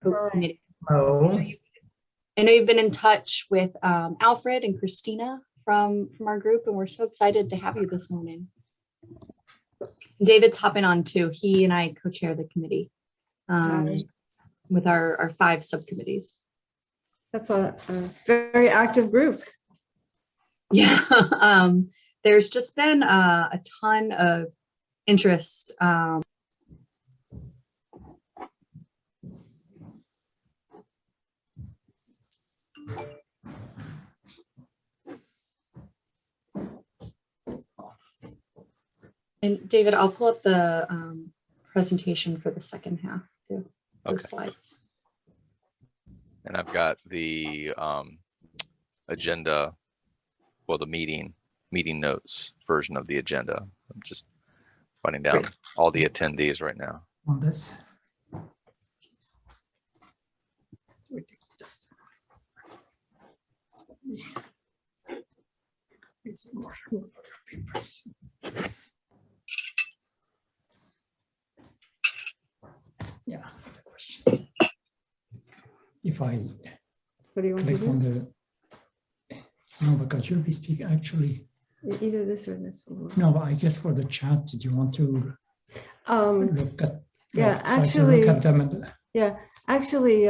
Committee. Oh, I know you've been in touch with Alfred and Christina from our group, and we're so excited to have you this morning. David's hopping on too. He and I co-chair the committee with our 5 subcommittees. That's a very active group. Yeah, there's just been a ton of interest. And David, I'll pull up the presentation for the second half too. Those slides. And I've got the agenda, well, the meeting notes version of the agenda. I'm just writing down all the attendees right now. on this. Yeah. If I What do you want to click on do? the, no, because you'll be speaking actually. Either this or this. No, but I guess for the chat, did you want to look at? Yeah, try to actually, look at them and, yeah, actually,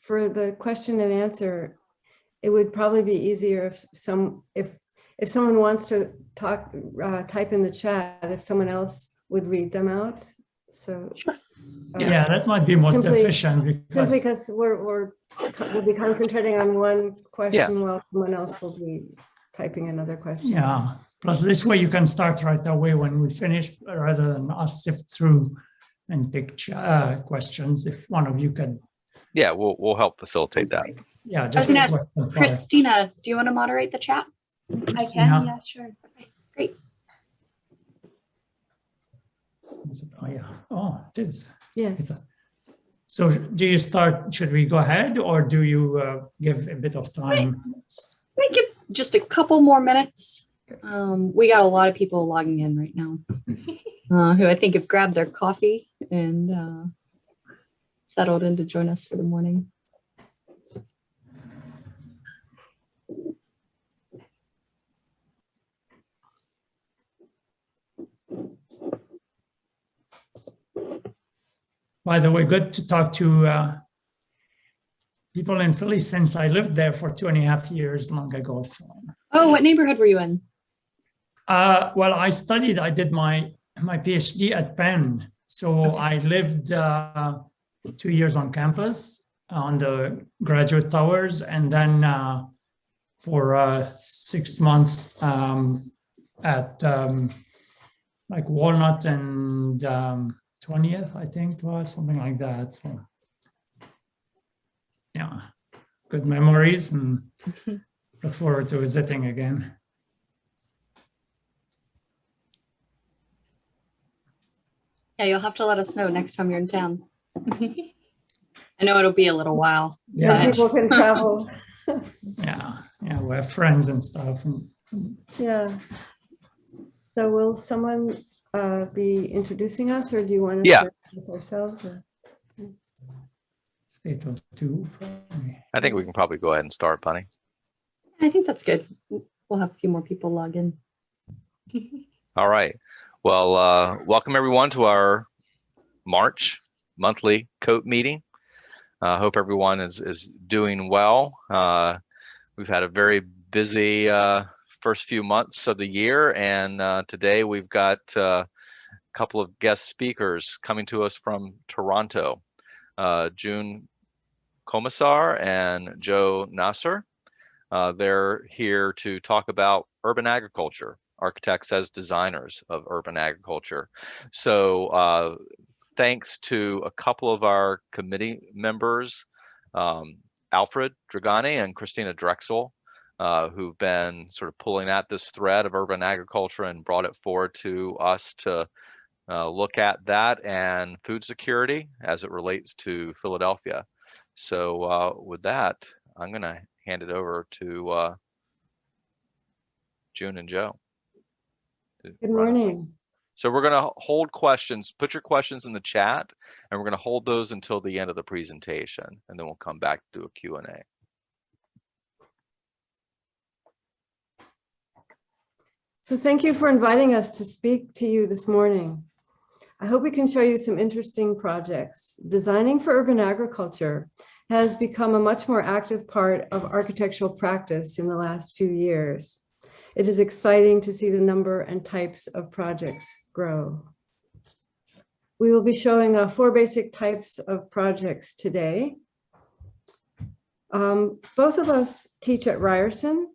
for the question and answer, it would probably be easier if someone wants to talk, type in the chat, if someone else would read them out. So yeah, that might be most simply- efficient simply because because we'll be concentrating on one question while someone else will be typing another question. yeah. Plus, this way you can start right away when we finish, rather than us sift through and pick questions. If one of you can, Yeah, we'll help facilitate that. yeah, I was just gonna a ask question for- Christina, do you want to moderate the chat? I can, yeah, sure. Okay, great. Oh yeah. Oh, it is. Yes. So do you start? Should we go ahead, or do you give a bit of time? Make it just a couple more minutes. We got a lot of people logging in right now who I think have grabbed their coffee and settled in to join us for the morning. By the way, good to talk to people in Philly since I lived there for 2.5 years long ago. So, Oh, what neighborhood were you in? well, I did my PhD at Penn. So I lived 2 years on campus on the graduate towers, and then for 6 months at like Walnut and 20th, I think it was, something like that. So yeah, good memories, and look forward to visiting again. Yeah, you'll have to let us know next time you're in town. I know it'll be a little while. Yeah, but- people can travel. Yeah, we have friends and stuff. And Yeah. So will someone be introducing us, or do you want to Yeah. introduce ourselves? Or? it's 8:02 for me. I think we can probably go ahead and start, Bunny. I think that's good. We'll have a few more people log in. All right. Well, welcome everyone to our March monthly COAT meeting. Hope everyone is doing well. We've had a very busy first few months of the year, and today we've got a couple of guest speakers coming to us from Toronto, June Komisar and Joe Nasser. They're here to talk about urban agriculture, architects as designers of urban agriculture. So thanks to a couple of our committee members, Alfred Dragani and Christina Drexel, who've been sort of pulling at this thread of urban agriculture and brought it forward to us to look at that and food security as it relates to Philadelphia. So with that, I'm going to hand it over to June and Joe. Good morning. So we're going to hold questions, put your questions in the chat, and we're going to hold those until the end of the presentation, and then we'll come back to do a Q&A. So thank you for inviting us to speak to you this morning. I hope we can show you some interesting projects. Designing for urban agriculture has become a much more active part of architectural practice in the last few years. It is exciting to see the number and types of projects grow. We will be showing 4 basic types of projects today. Both of us teach at Ryerson,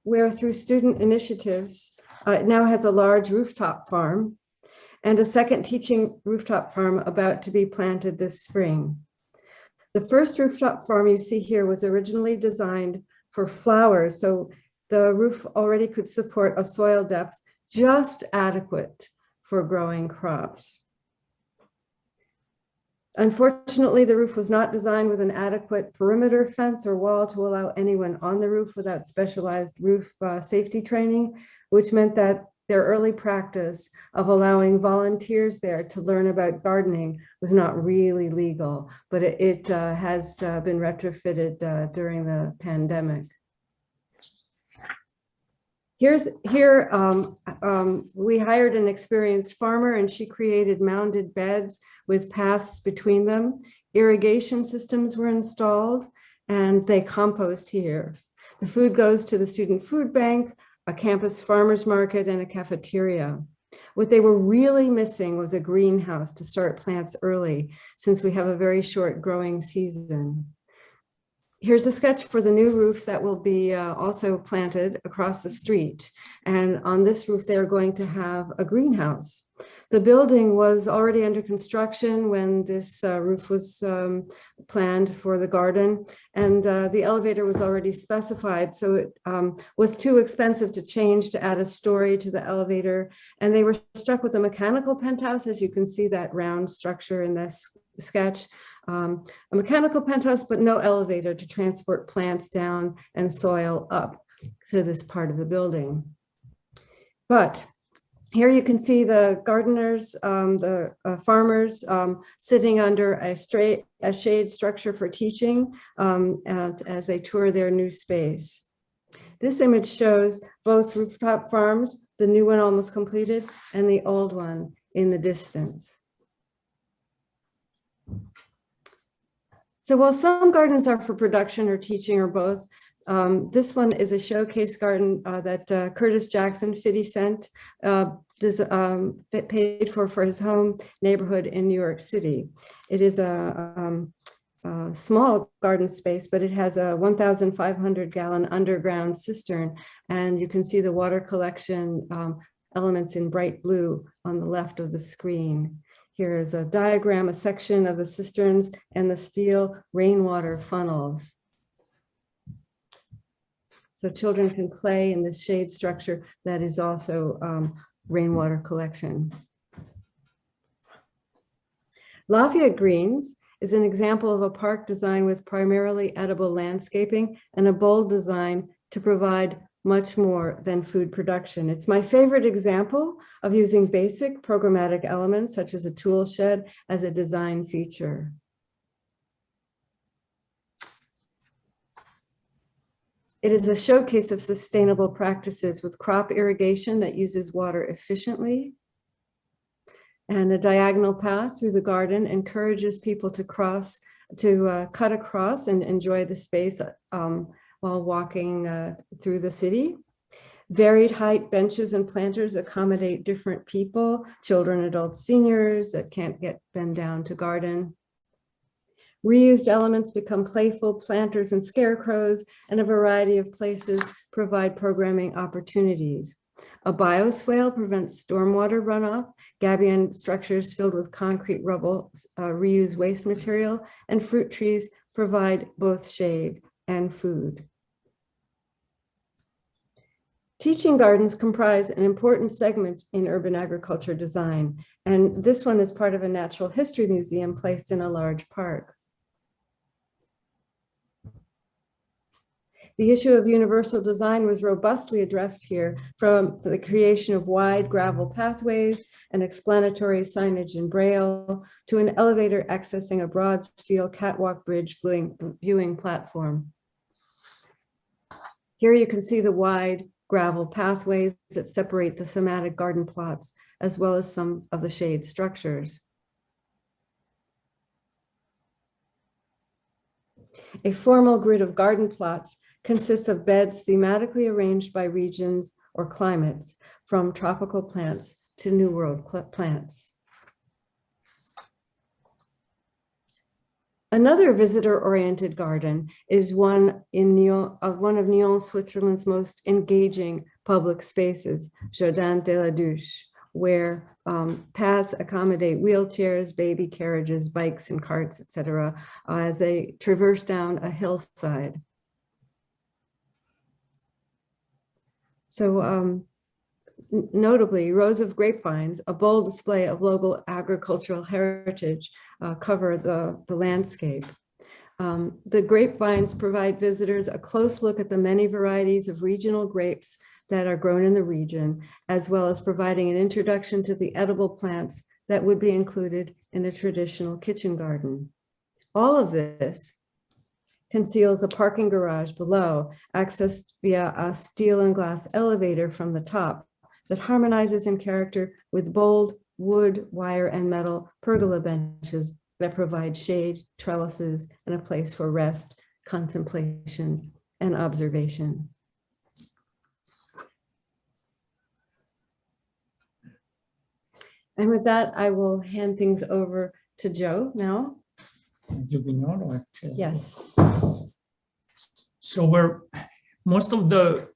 where through student initiatives, it now has a large rooftop farm and a second teaching rooftop farm about to be planted this spring. The first rooftop farm you see here was originally designed for flowers, so the roof already could support a soil depth just adequate for growing crops. Unfortunately, the roof was not designed with an adequate perimeter fence or wall to allow anyone on the roof without specialized roof safety training, which meant that their early practice of allowing volunteers there to learn about gardening was not really legal, but it has been retrofitted during the pandemic. Here, we hired an experienced farmer and she created mounded beds with paths between them. Irrigation systems were installed and they compost here. The food goes to the student food bank, a campus farmers market, and a cafeteria. What they were really missing was a greenhouse to start plants early, since we have a very short growing season. Here's a sketch for the new roof that will be also planted across the street. And on this roof, they're going to have a greenhouse. The building was already under construction when this roof was planned for the garden, and the elevator was already specified. So it was too expensive to change to add a story to the elevator. And they were struck with a mechanical penthouse, as you can see that round structure in this sketch. A mechanical penthouse, but no elevator to transport plants down and soil up to this part of the building. But here you can see the gardeners, the farmers sitting under a shade structure for teaching as they tour their new space. This image shows both rooftop farms, the new one almost completed, and the old one in the distance. So while some gardens are for production or teaching or both, this one is a showcase garden that Curtis Jackson, 50 Cent, paid for his home neighborhood in New York City. It is a small garden space, but it has a 1,500 gallon underground cistern, and you can see the water collection elements in bright blue on the left of the screen. Here is a diagram, a section of the cisterns and the steel rainwater funnels. So children can play in this shade structure that is also rainwater collection. Lafayette Greens is an example of a park design with primarily edible landscaping and a bold design to provide much more than food production. It's my favorite example of using basic programmatic elements such as a tool shed as a design feature. It is a showcase of sustainable practices with crop irrigation that uses water efficiently. And a diagonal path through the garden encourages people to cut across and enjoy the space while walking through the city. Varied height benches and planters accommodate different people, children, adults, seniors that can't bend down to garden. Reused elements become playful planters and scarecrows, and a variety of places provide programming opportunities. A bioswale prevents stormwater runoff. Gabion structures filled with concrete rubble reuse waste material, and fruit trees provide both shade and food. Teaching gardens comprise an important segment in urban agriculture design, and this one is part of a natural history museum placed in a large park. The issue of universal design was robustly addressed here, from the creation of wide gravel pathways and explanatory signage in Braille to an elevator accessing a broad steel catwalk bridge viewing platform. Here you can see the wide gravel pathways that separate the thematic garden plots, as well as some of the shade structures. A formal grid of garden plots consists of beds thematically arranged by regions or climates, from tropical plants to New World plants. Another visitor-oriented garden is one of Nyon, Switzerland's most engaging public spaces, Jardin de la Douche, where paths accommodate wheelchairs, baby carriages, bikes and carts, etc., as they traverse down a hillside. So notably, rows of grapevines, a bold display of local agricultural heritage, cover the landscape. The grapevines provide visitors a close look at the many varieties of regional grapes that are grown in the region, as well as providing an introduction to the edible plants that would be included in a traditional kitchen garden. All of this conceals a parking garage below, accessed via a steel and glass elevator from the top that harmonizes in character with bold wood, wire, and metal pergola benches that provide shade, trellises, and a place for rest, contemplation, and observation. And with that, I will hand things over to Joe now. Do we know? Or, Yes. So most of the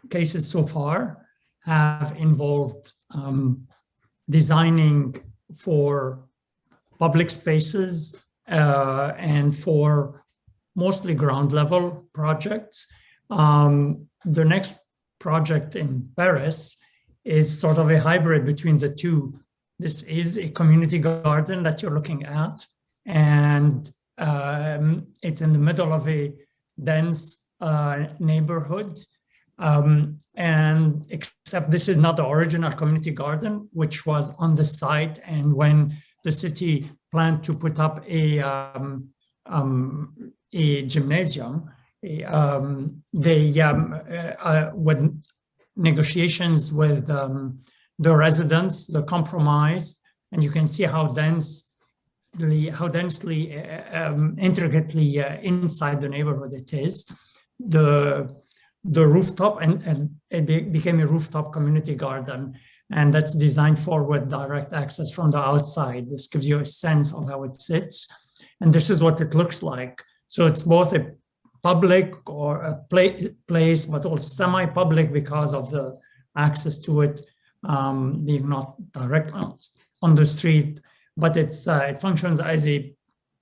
cases so far have involved designing for public spaces and for mostly ground level projects. The next project in Paris is sort of a hybrid between the two. This is a community garden that you're looking at, and it's in the middle of a dense neighborhood. And except this is not the original community garden, which was on the site. And when the city planned to put up a gymnasium, with negotiations with the residents, the compromise, and you can see how densely intricately inside the neighborhood it is. The rooftop, and it became a rooftop community garden, and that's designed for with direct access from the outside. This gives you a sense of how it sits, and this is what it looks like. So it's both a public or a place, but also semi-public because of the access to it being not direct on the street, but it functions as a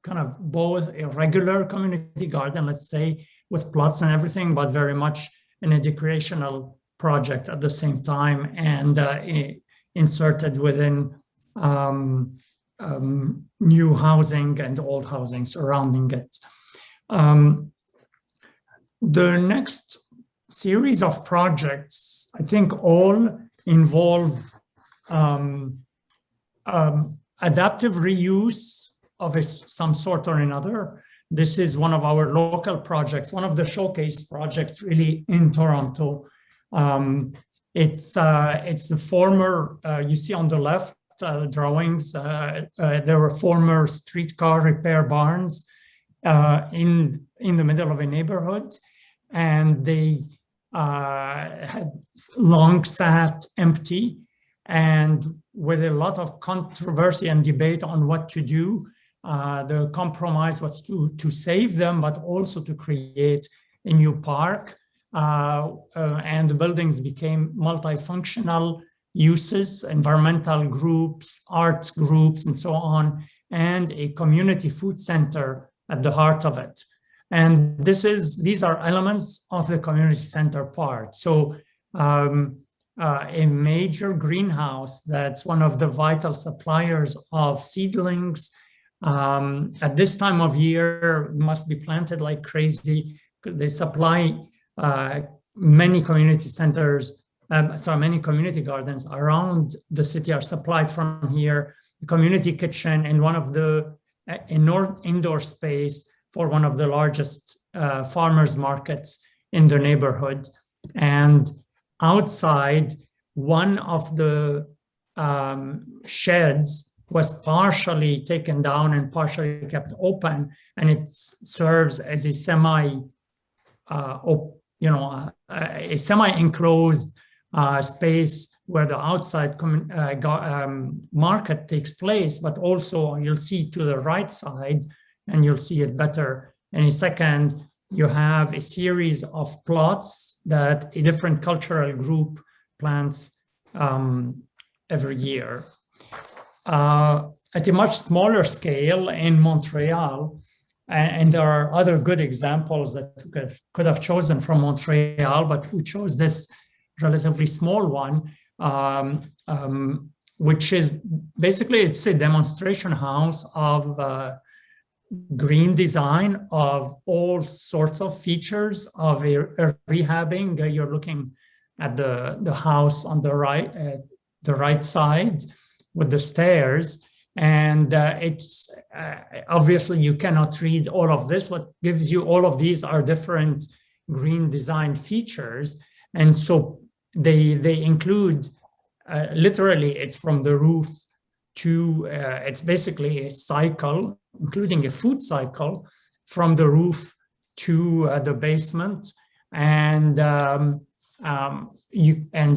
kind of both a regular community garden, let's say, with plots and everything, but very much an educational project at the same time, and inserted within new housing and old housing surrounding it. The next series of projects, I think, all involve adaptive reuse of some sort or another. This is one of our local projects, one of the showcase projects really in Toronto. It's the former, you see on the left drawings, there were former streetcar repair barns in the middle of a neighborhood, and they had long sat empty, and with a lot of controversy and debate on what to do. The compromise was to save them, but also to create a new park. And the buildings became multifunctional uses, environmental groups, arts groups, and so on, and a community food center at the heart of it. And these are elements of the community center part. So a major greenhouse that's one of the vital suppliers of seedlings At this time of year, it must be planted like crazy. They supply many community centers, many community gardens around the city are supplied from here. The community kitchen and one of the indoor space for one of the largest farmers markets in the neighborhood. And outside, one of the sheds was partially taken down and partially kept open, and it serves as a semi-enclosed space where the outside market takes place. But also you'll see to the right side, and you'll see it better in a second, you have a series of plots that a different cultural group plants every year. At a much smaller scale in Montreal, and there are other good examples that could have chosen from Montreal, but we chose this relatively small one, which is basically, it's a demonstration house of green design of all sorts of features of a rehabbing. You're looking at the house on the right side with the stairs, and it's obviously you cannot read all of this. What gives you all of these are different green design features, and so they include literally it's from the roof to it's basically a cycle, including a food cycle from the roof to the basement. And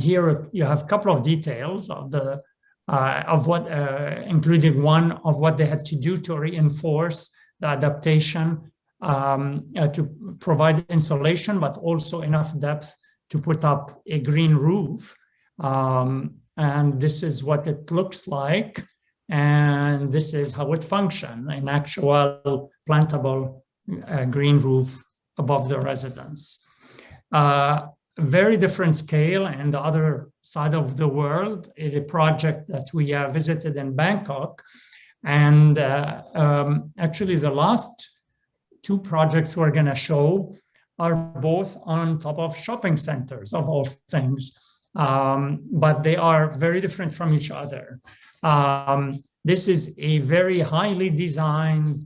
here you have a couple of details of what, including one of what they had to do to reinforce the adaptation to provide insulation, but also enough depth to put up a green roof. And this is what it looks like. And this is how it functions, an actual plantable green roof above the residence. Very different scale, and the other side of the world is a project that we visited in Bangkok. And actually the last two projects we're going to show are both on top of shopping centers, of all things. But they are very different from each other. This is a very highly designed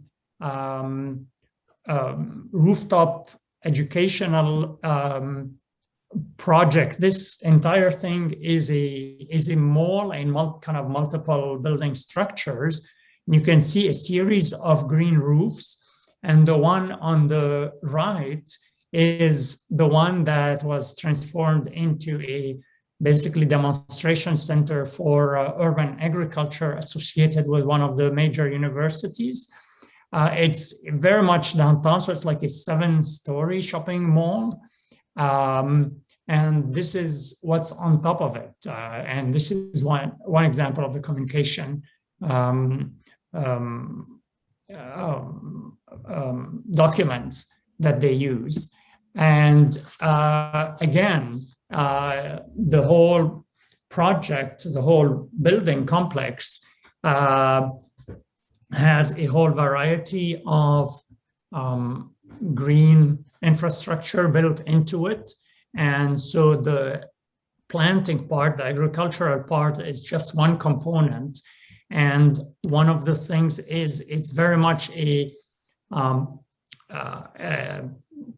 rooftop educational project. This entire thing is a mall and kind of multiple building structures. You can see a series of green roofs, and the one on the right is the one that was transformed into a basically demonstration center for urban agriculture associated with one of the major universities. It's very much downtown, so it's like a 7-story shopping mall. And this is what's on top of it. And this is one example of the communication documents that they use. And again, the whole project, the whole building complex has a whole variety of green infrastructure built into it. And so the planting part, the agricultural part, is just one component. And one of the things is it's very much a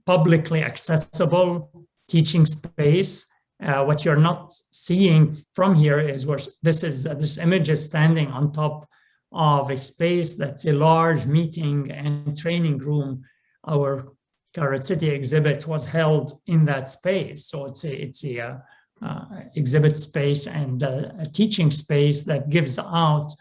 publicly accessible teaching space. What you're not seeing from here is where this image is standing on top of a space that's a large meeting and training room. Our Carrot City exhibit was held in that space, so it's a exhibit space and a teaching space that gives out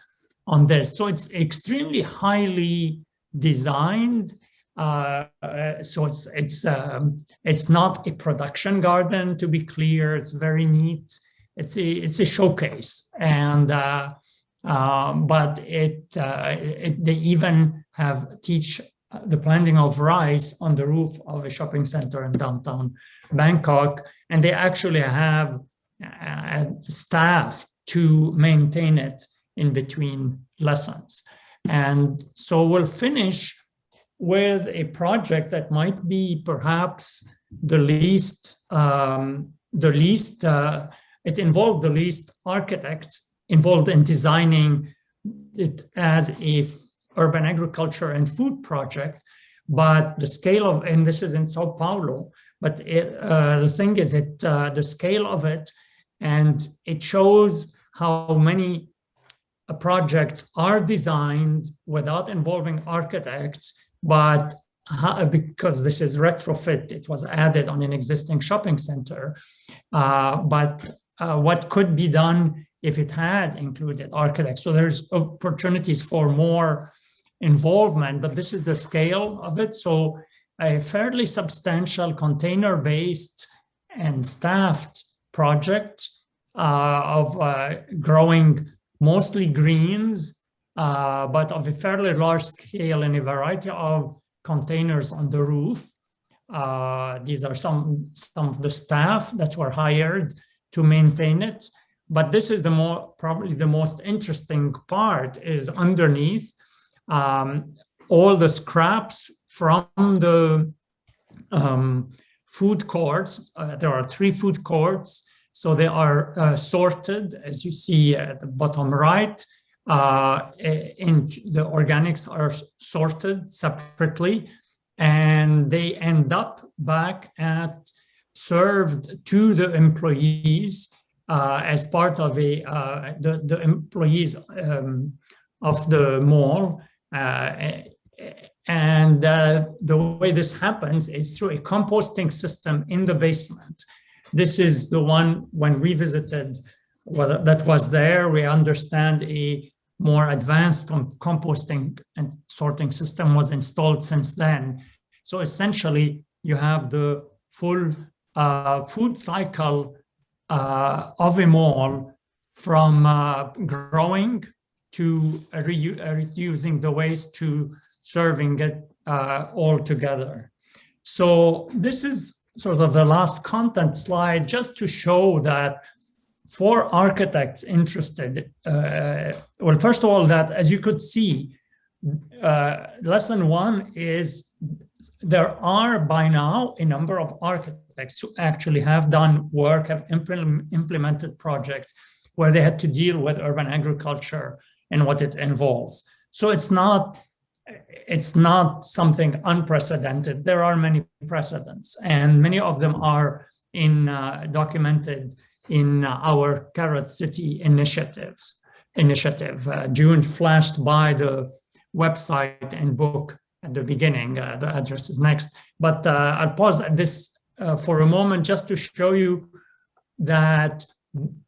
on this. So it's extremely highly designed. So it's not a production garden, to be clear. It's very neat. It's a showcase, and but they even teach the planting of rice on the roof of a shopping center in downtown Bangkok, and they actually have staff to maintain it in between lessons. And so we'll finish with a project that might be perhaps it involved the least architects involved in designing it as a urban agriculture and food project. But the scale of, and this is in Sao Paulo, but the thing is that the scale of it, and it shows how many projects are designed without involving architects, but because this is retrofit, it was added on an existing shopping center. But what could be done if it had included architects? So there's opportunities for more involvement, but this is the scale of it. So a fairly substantial container-based and staffed project of growing mostly greens, but of a fairly large scale in a variety of containers on the roof. These are some of the staff that were hired to maintain it. But this is probably the most interesting part is underneath all the scraps from the food courts. There are 3 food courts. So they are sorted, as you see at the bottom right. The organics are sorted separately, and they end up back at served to the employees as part of the employees of the mall. And the way this happens is through a composting system in the basement. This is the one when we visited that was there. We understand a more advanced composting and sorting system was installed since then. So essentially, you have the full food cycle of a mall from growing to reusing the waste to serving it all together. So this is sort of the last content slide, just to show that for architects interested, well, first of all, that as you could see, lesson 1 is there are by now a number of architects who actually have done work, have implemented projects where they had to deal with urban agriculture and what it involves. So it's not something unprecedented. There are many precedents, and many of them are documented in our Carrot City initiative. June flashed by the website and book at the beginning. The address is next. But I'll pause at this for a moment just to show you that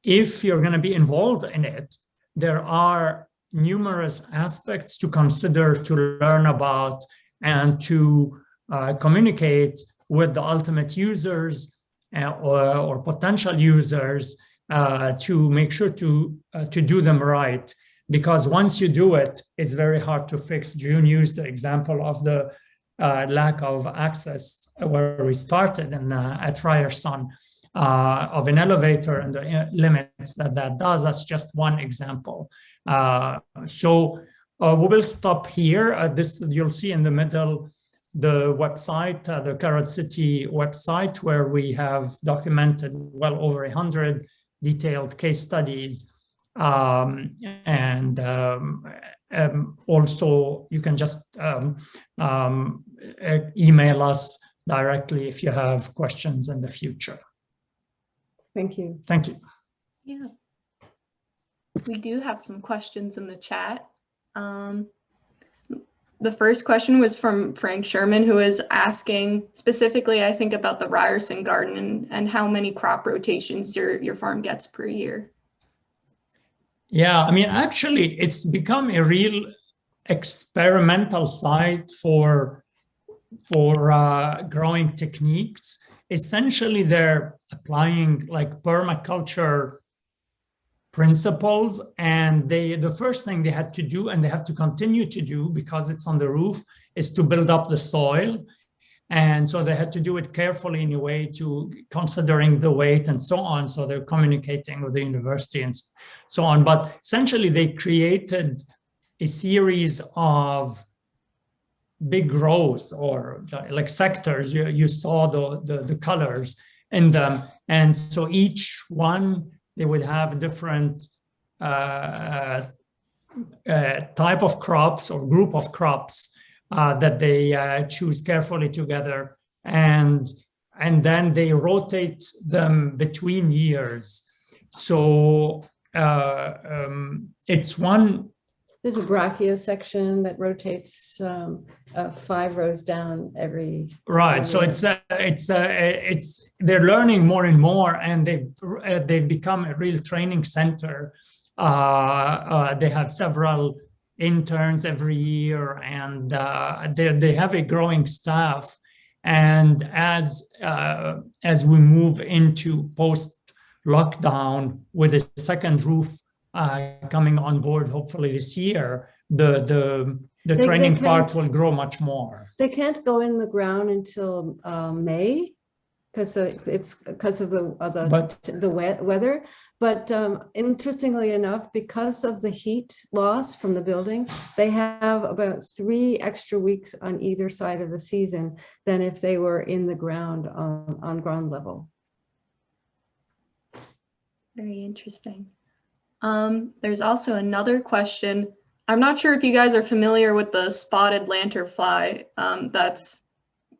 if you're going to be involved in it, there are numerous aspects to consider, to learn about, and to communicate with the ultimate users or potential users to make sure to do them right. Because once you do it, it's very hard to fix. June used the example of the lack of access where we started at Ryerson of an elevator and the limits that does. That's just one example. So we will stop here. You'll see in the middle the website, the Carrot City website, where we have documented well over 100 detailed case studies. And also you can just email us directly if you have questions in the future. Thank you. Thank you. Yeah. We do have some questions in the chat. The first question was from Frank Sherman, who is asking specifically, I think, about the Ryerson garden and how many crop rotations your farm gets per year. Yeah, I mean, actually, it's become a real experimental site for growing techniques. Essentially, they're applying like permaculture principles, and the first thing they had to do, and they have to continue to do because it's on the roof, is to build up the soil. And so they had to do it carefully in a way to considering the weight and so on. So they're communicating with the university and so on. But essentially they created a series of big rows or like sectors. You saw the colors in them. And so each one, they would have a different type of crops or group of crops that they choose carefully together. And then they rotate them between years. So it's one. There's a brachia section that rotates 5 rows down every. Right. So it's they're learning more and more, and they've become a real training center. They have several interns every year, and they have a growing staff. And as we move into post-lockdown with a second roof coming on board, hopefully this year, the training part will grow much more. They can't go in the ground until May, because it's because of the weather. But interestingly enough, because of the heat loss from the building, they have about 3 extra weeks on either side of the season than if they were in the ground on ground level. Very interesting. There's also another question. I'm not sure if you guys are familiar with the spotted lanternfly that's,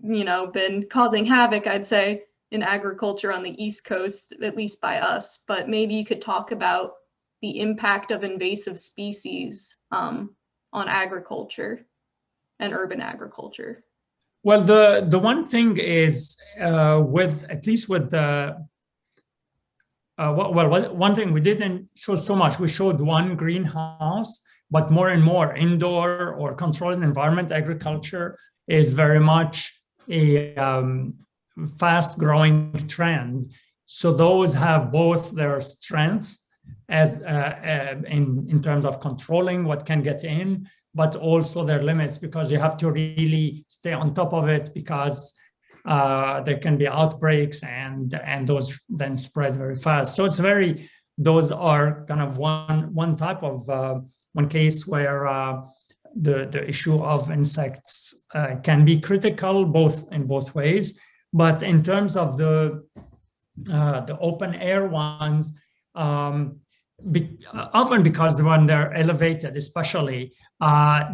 been causing havoc, I'd say, in agriculture on the East Coast, at least by us. But maybe you could talk about the impact of invasive species on agriculture and urban agriculture. Well, the one thing is one thing we didn't show so much. We showed one greenhouse, but more and more indoor or controlled environment agriculture is very much a fast-growing trend. So those have both their strengths as in terms of controlling what can get in, but also their limits, because you have to really stay on top of it, because there can be outbreaks and those then spread very fast. So those are kind of one type of one case where the issue of insects can be critical in both ways. But in terms of the open air ones, often because when they're elevated, especially,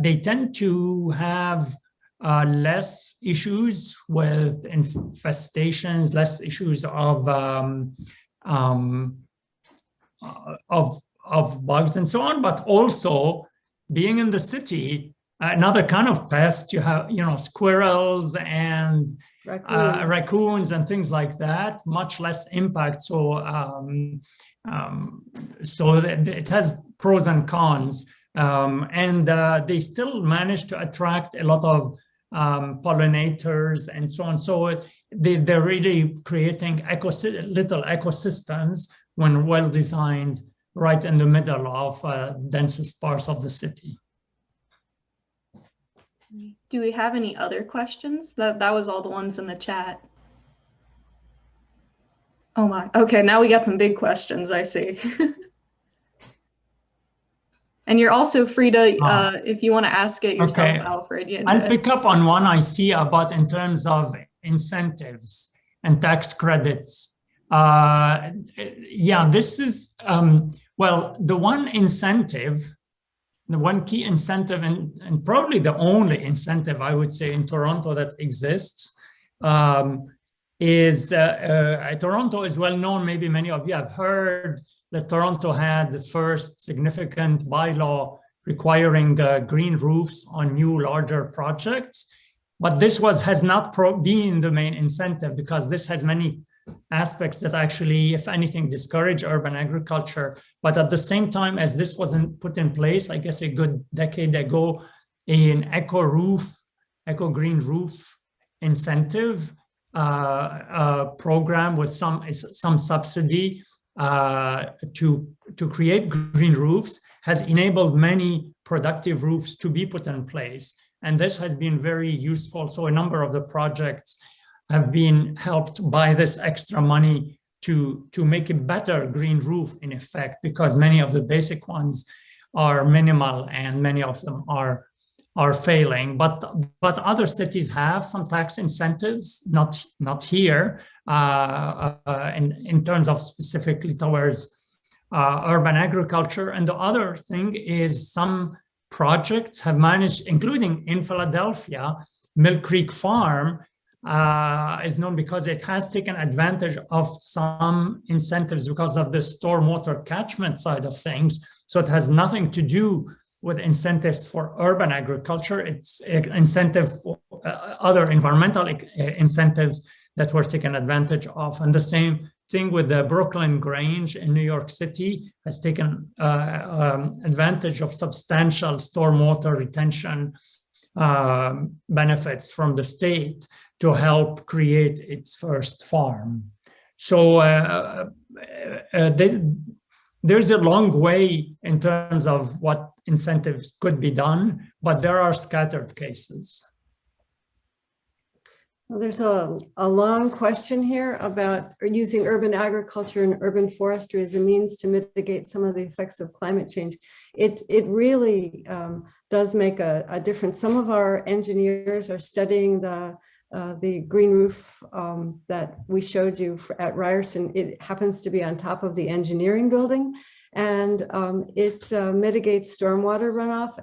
they tend to have less issues with infestations, less issues of bugs and so on. But also, being in the city, another kind of pest, you have squirrels and raccoons and things like that, much less impact. So it has pros and cons, and they still manage to attract a lot of pollinators and so on. So they're really creating little ecosystems when well designed, right in the middle of densest parts of the city. Do we have any other questions? That was all the ones in the chat. Oh my, okay, now we got some big questions, I see. And you're also free to, if you want to ask it yourself, okay, Alfred. Yeah, I'll pick up on one I see about in terms of incentives and tax credits. Yeah, this is, well, the one key incentive, and probably the only incentive I would say in Toronto that exists, is Toronto is well known. Maybe many of you have heard that Toronto had the first significant bylaw requiring green roofs on new larger projects. But this has not been the main incentive, because this has many aspects that actually, if anything, discourage urban agriculture. But at the same time, as this wasn't put in place, I guess a good decade ago, an eco-green roof incentive program with some subsidy to create green roofs has enabled many productive roofs to be put in place. And this has been very useful. So a number of the projects have been helped by this extra money to make a better green roof in effect, because many of the basic ones are minimal, and many of them are failing. But other cities have some tax incentives, not here, in terms of specifically towards urban agriculture. And the other thing is some projects have managed, including in Philadelphia, Mill Creek Farm is known because it has taken advantage of some incentives because of the stormwater catchment side of things. So it has nothing to do with incentives for urban agriculture. It's incentive for other environmental incentives that were taken advantage of. And the same thing with the Brooklyn Grange in New York City has taken advantage of substantial stormwater retention benefits from the state to help create its first farm. So there's a long way in terms of what incentives could be done, but there are scattered cases. Well, there's a long question here about using urban agriculture and urban forestry as a means to mitigate some of the effects of climate change. It really does make a difference. Some of our engineers are studying the green roof that we showed you at Ryerson. It happens to be on top of the engineering building, and it mitigates stormwater runoff.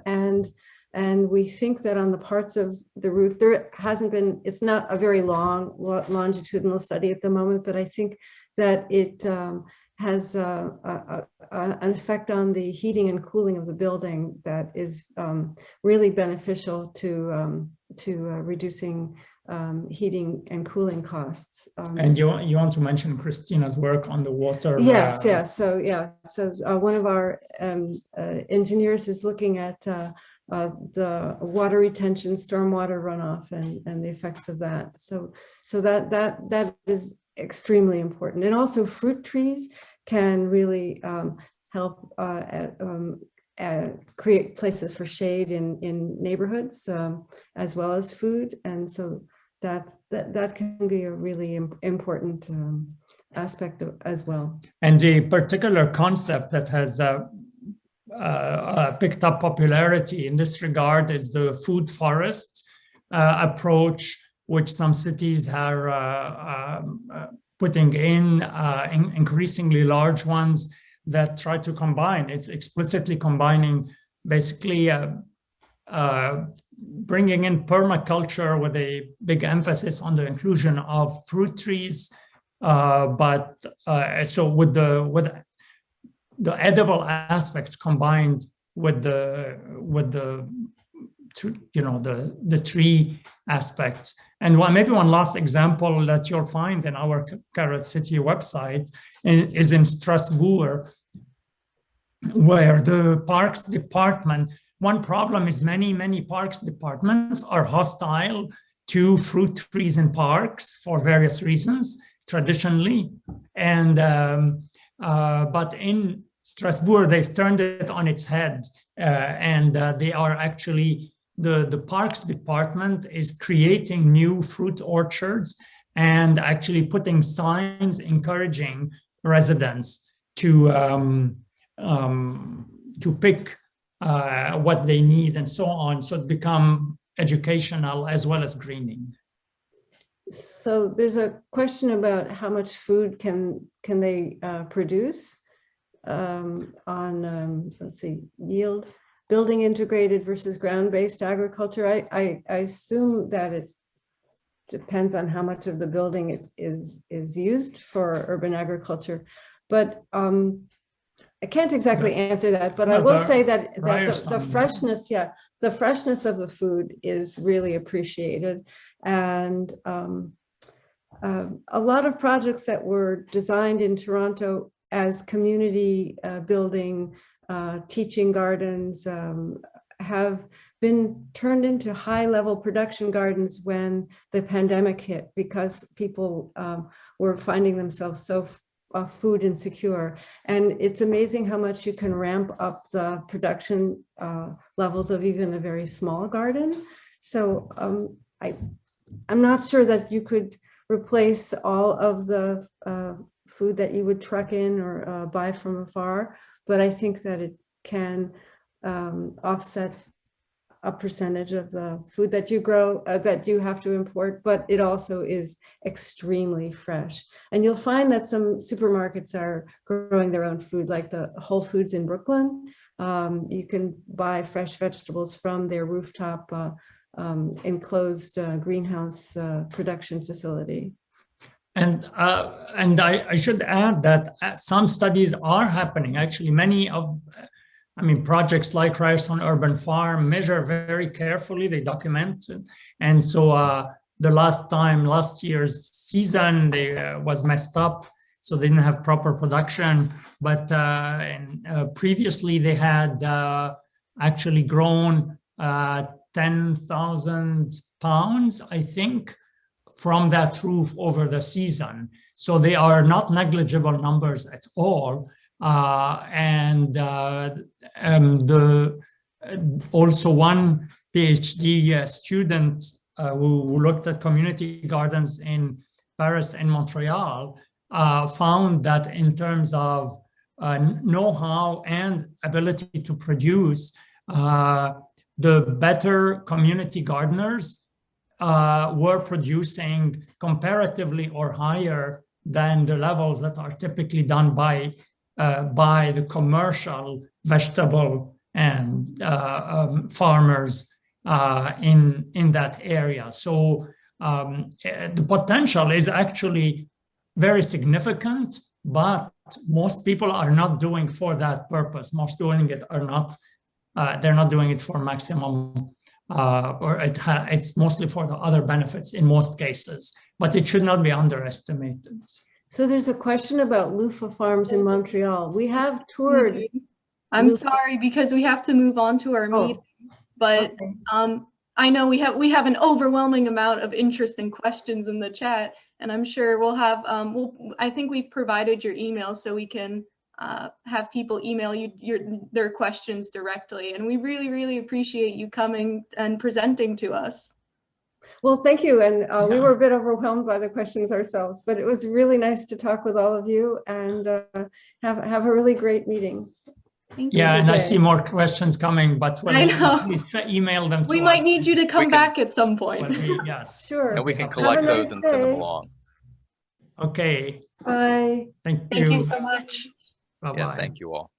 And we think that on the parts of the roof, there hasn't been, it's not a very long longitudinal study at the moment, but I think that it has an effect on the heating and cooling of the building that is really beneficial to reducing heating and cooling costs. And you want to mention Christina's work on the water? Yes, yes. So yeah, so one of our engineers is looking at the water retention, stormwater runoff, and the effects of that. So that is extremely important. And also fruit trees can really help create places for shade in neighborhoods as well as food. And so that can be a really important aspect as well. And the particular concept that has picked up popularity in this regard is the food forest approach, which some cities are putting in increasingly large ones that try to combine. It's explicitly combining basically bringing in permaculture with a big emphasis on the inclusion of fruit trees, so with the edible aspects combined with the tree aspects. And maybe one last example that you'll find in our Carrot City website is in Strasbourg, where the Parks Department, one problem is many Parks Departments are hostile to fruit trees in parks for various reasons, traditionally. And but in Strasbourg, they've turned it on its head, and they are actually, the Parks Department is creating new fruit orchards and actually putting signs encouraging residents to pick what they need and so on. So it become educational as well as greening. So there's a question about how much food can they produce on, let's see, yield, building integrated versus ground-based agriculture. I assume that it depends on how much of the building is used for urban agriculture, but I can't exactly answer that, but I will say that the freshness, the freshness of the food is really appreciated. And a lot of projects that were designed in Toronto as community building, teaching gardens, have been turned into high-level production gardens when the pandemic hit, because people were finding themselves so food insecure. And it's amazing how much you can ramp up the production levels of even a very small garden. So I'm not sure that you could replace all of the food that you would truck in or buy from afar, but I think that it can offset a percentage of the food that you grow, that you have to import, but it also is extremely fresh. And you'll find that some supermarkets are growing their own food, like the Whole Foods in Brooklyn. You can buy fresh vegetables from their rooftop enclosed greenhouse production facility. And I should add that some studies are happening. Actually, many of, projects like Ryerson Urban Farm measure very carefully, they document. And so last year's season, they was messed up, so they didn't have proper production. But previously they had actually grown 10,000 pounds, I think, from that roof over the season. So they are not negligible numbers at all. Also one PhD student who looked at community gardens in Paris and Montreal found that in terms of know-how and ability to produce, the better community gardeners were producing comparatively or higher than the levels that are typically done by the commercial vegetable and farmers in that area. So the potential is actually very significant, but most people are not doing for that purpose. Most doing it are not, they're not doing it for maximum, or it's mostly for the other benefits in most cases, but it should not be underestimated. So there's a question about Loofah Farms in Montreal. We have toured. I'm sorry, because we have to move on to our meeting, but Okay. I know we have an overwhelming amount of interesting questions in the chat, and I'm sure we'll have, I think we've provided your email so we can have people email you their questions directly. And we really, really appreciate you coming and presenting to us. Well, thank you. And we were a bit overwhelmed by the questions ourselves, but it was really nice to talk with all of you and have a really great meeting. Thank you. Yeah, and I day. see more questions coming, but when I know. we email them to We might us, need you to come can- back at some point. yes. Sure. And we can Have a collect nice those and send them day. along. Okay, Bye. thank you. Thank you so much. Bye-bye. Yeah, thank you all.